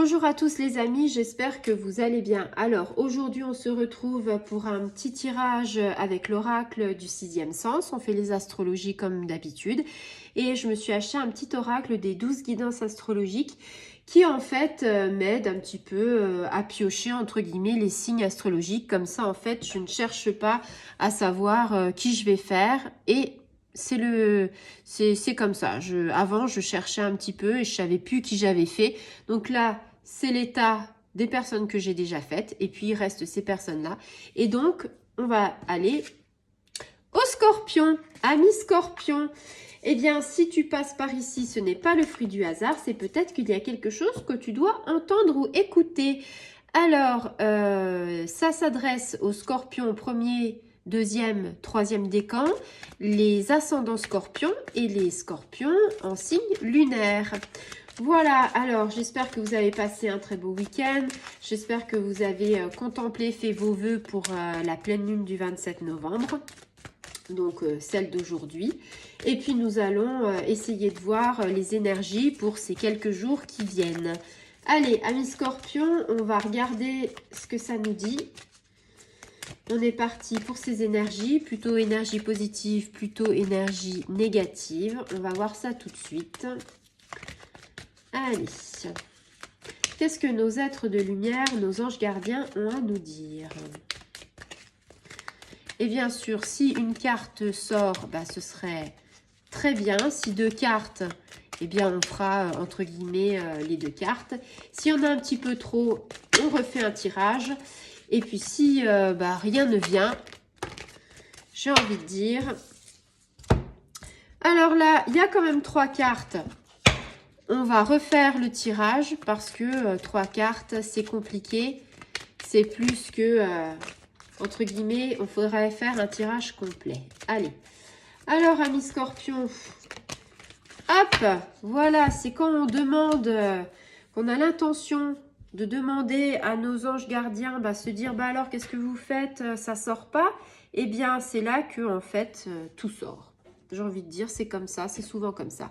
Bonjour à tous les amis, j'espère que vous allez bien. Alors aujourd'hui on se retrouve pour un petit tirage avec l'oracle du sixième sens. On fait les astrologies comme d'habitude et je me suis acheté un petit oracle des 12 guidances astrologiques qui en fait m'aide un petit peu à piocher entre guillemets les signes astrologiques. Comme ça en fait je ne cherche pas à savoir qui je vais faire et c'est comme ça. Avant, je cherchais un petit peu et je savais plus qui j'avais fait. Donc là, c'est l'état des personnes que j'ai déjà faites. Et puis, il reste ces personnes-là. Et donc, on va aller au Scorpion. Ami Scorpion. Eh bien, si tu passes par ici, ce n'est pas le fruit du hasard. C'est peut-être qu'il y a quelque chose que tu dois entendre ou écouter. Alors, ça s'adresse au Scorpion premier, deuxième, troisième décan, les ascendants scorpions et les scorpions en signe lunaire. Voilà, alors j'espère que vous avez passé un très beau week-end. J'espère que vous avez contemplé, fait vos vœux pour la pleine lune du 27 novembre. Donc celle d'aujourd'hui. Et puis nous allons essayer de voir les énergies pour ces quelques jours qui viennent. Allez, amis scorpions, on va regarder ce que ça nous dit. On est parti pour ces énergies, plutôt énergie positive, plutôt énergie négative. On va voir ça tout de suite. Allez, qu'est-ce que nos êtres de lumière, nos anges gardiens ont à nous dire? Et bien sûr, si une carte sort, bah, ce serait très bien. Si deux cartes, eh bien on fera entre guillemets les deux cartes. S'il y en a un petit peu trop, on refait un tirage. Et puis si bah, rien ne vient, j'ai envie de dire. Alors là, il y a quand même trois cartes. On va refaire le tirage parce que trois cartes, c'est compliqué. C'est plus que, entre guillemets, on faudrait faire un tirage complet. Allez. Alors, amis scorpions, hop, voilà, c'est quand on demande, qu'on a l'intention de demander à nos anges gardiens, bah, se dire, bah alors, qu'est-ce que vous faites? Ça sort pas. Eh bien, c'est là que, en fait, tout sort. J'ai envie de dire, c'est comme ça, c'est souvent comme ça.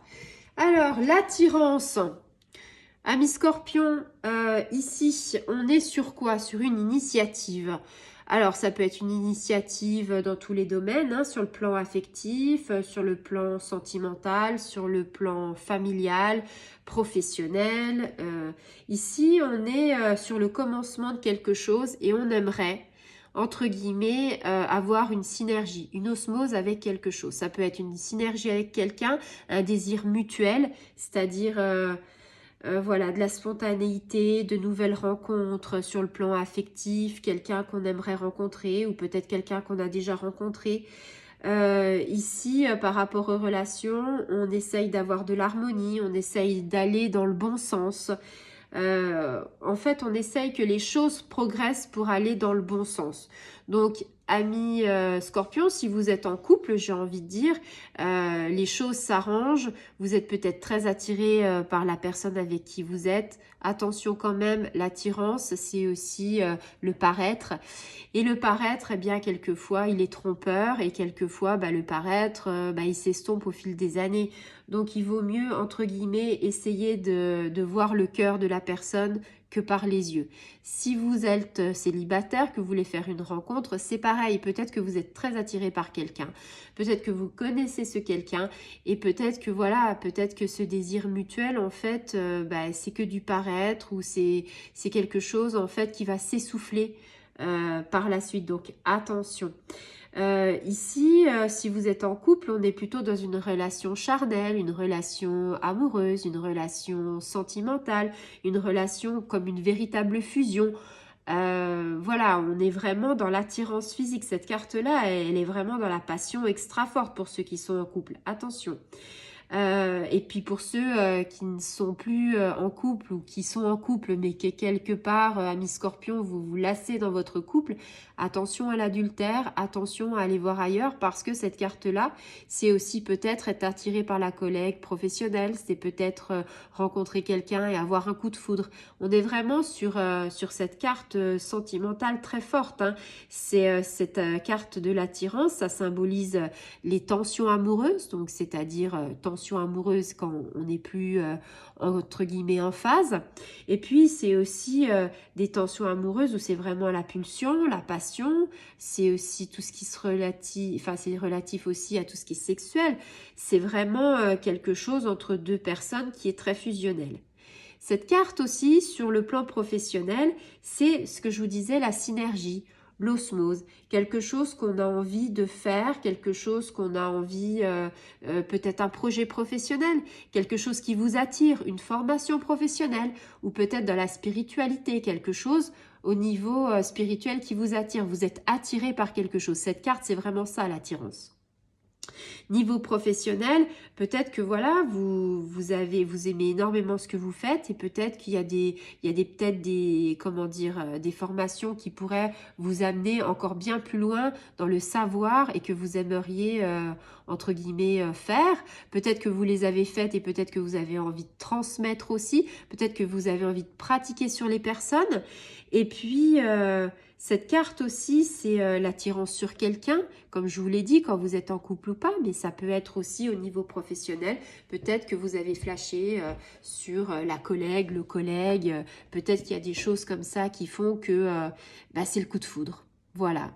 Alors, l'attirance. Amis scorpions, ici, on est sur quoi? Sur une initiative. Alors, ça peut être une initiative dans tous les domaines, hein, sur le plan affectif, sur le plan sentimental, sur le plan familial, professionnel. Ici, on est sur le commencement de quelque chose et on aimerait, entre guillemets, avoir une synergie, une osmose avec quelque chose. Ça peut être une synergie avec quelqu'un, un désir mutuel, c'est-à-dire... voilà, de la spontanéité, de nouvelles rencontres sur le plan affectif, quelqu'un qu'on aimerait rencontrer ou peut-être quelqu'un qu'on a déjà rencontré. Ici, par rapport aux relations, on essaye d'avoir de l'harmonie, on essaye d'aller dans le bon sens. En fait, on essaye que les choses progressent pour aller dans le bon sens. Donc, amis scorpions, si vous êtes en couple, j'ai envie de dire, les choses s'arrangent. Vous êtes peut-être très attiré par la personne avec qui vous êtes. Attention quand même, l'attirance, c'est aussi le paraître. Et le paraître, eh bien, quelquefois, il est trompeur et quelquefois, bah, le paraître, il s'estompe au fil des années. Donc, il vaut mieux, entre guillemets, essayer de voir le cœur de la personne que par les yeux. Si vous êtes célibataire, que vous voulez faire une rencontre, c'est pareil. Peut-être que vous êtes très attiré par quelqu'un. Peut-être que vous connaissez ce quelqu'un. Et peut-être que, voilà, peut-être que ce désir mutuel, en fait, c'est que du paraître ou c'est quelque chose, en fait, qui va s'essouffler par la suite. Donc, attention. Ici, si vous êtes en couple, on est plutôt dans une relation charnelle, une relation amoureuse, une relation sentimentale, une relation comme une véritable fusion. Voilà, on est vraiment dans l'attirance physique. Cette carte-là, elle est vraiment dans la passion extra forte pour ceux qui sont en couple. Attention. Et puis pour ceux qui ne sont plus en couple ou qui sont en couple mais que quelque part, amis scorpions, vous vous lassez dans votre couple, attention à l'adultère, attention à aller voir ailleurs parce que cette carte-là, c'est aussi peut-être être attiré par la collègue professionnelle, c'est peut-être rencontrer quelqu'un et avoir un coup de foudre. On est vraiment sur cette carte sentimentale très forte, hein. C'est cette carte de l'attirance, ça symbolise les tensions amoureuses, donc c'est-à-dire tensions tensions amoureuses quand on n'est plus, entre guillemets, en phase. Et puis, c'est aussi des tensions amoureuses où c'est vraiment la pulsion, la passion. C'est aussi tout ce qui se relatif, enfin, c'est relatif aussi à tout ce qui est sexuel. C'est vraiment quelque chose entre deux personnes qui est très fusionnel. Cette carte aussi, sur le plan professionnel, c'est ce que je vous disais, la synergie, l'osmose, quelque chose qu'on a envie de faire, quelque chose qu'on a envie, peut-être un projet professionnel, quelque chose qui vous attire, une formation professionnelle, ou peut-être dans la spiritualité, quelque chose au niveau spirituel qui vous attire. Vous êtes attiré par quelque chose. Cette carte, c'est vraiment ça, l'attirance. Niveau professionnel, peut-être que voilà, vous aimez énormément ce que vous faites et peut-être qu'il y a peut-être des, comment dire, des formations qui pourraient vous amener encore bien plus loin dans le savoir et que vous aimeriez, entre guillemets, faire. Peut-être que vous les avez faites et peut-être que vous avez envie de transmettre aussi. Peut-être que vous avez envie de pratiquer sur les personnes. Et puis, cette carte aussi, c'est l'attirance sur quelqu'un, comme je vous l'ai dit, quand vous êtes en couple ou pas, mais ça peut être aussi au niveau professionnel. Peut-être que vous avez flashé sur la collègue, le collègue, peut-être qu'il y a des choses comme ça qui font que c'est le coup de foudre. Voilà.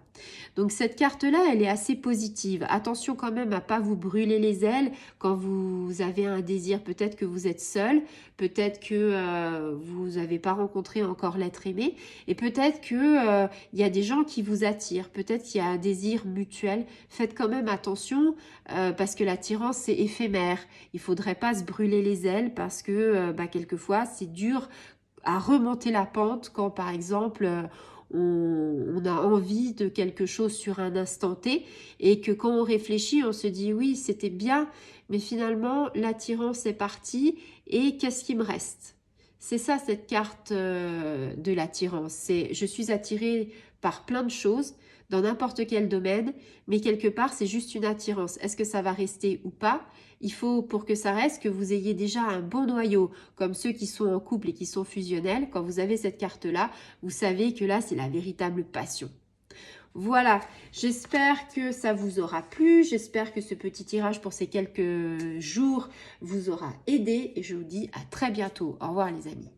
Donc cette carte-là, elle est assez positive. Attention quand même à pas vous brûler les ailes quand vous avez un désir. Peut-être que vous êtes seul, peut-être que vous n'avez pas rencontré encore l'être aimé et peut-être que il y a des gens qui vous attirent. Peut-être qu'il y a un désir mutuel. Faites quand même attention parce que l'attirance, c'est éphémère. Il faudrait pas se brûler les ailes parce que quelquefois, c'est dur à remonter la pente quand par exemple on a envie de quelque chose sur un instant T et que quand on réfléchit on se dit oui c'était bien mais finalement l'attirance est partie et qu'est-ce qui me reste? C'est ça cette carte de l'attirance, c'est je suis attirée par plein de choses dans n'importe quel domaine, mais quelque part c'est juste une attirance. Est-ce que ça va rester ou pas? Il faut pour que ça reste que vous ayez déjà un bon noyau, comme ceux qui sont en couple et qui sont fusionnels. Quand vous avez cette carte-là, vous savez que là c'est la véritable passion. Voilà, j'espère que ça vous aura plu, j'espère que ce petit tirage pour ces quelques jours vous aura aidé et je vous dis à très bientôt. Au revoir les amis.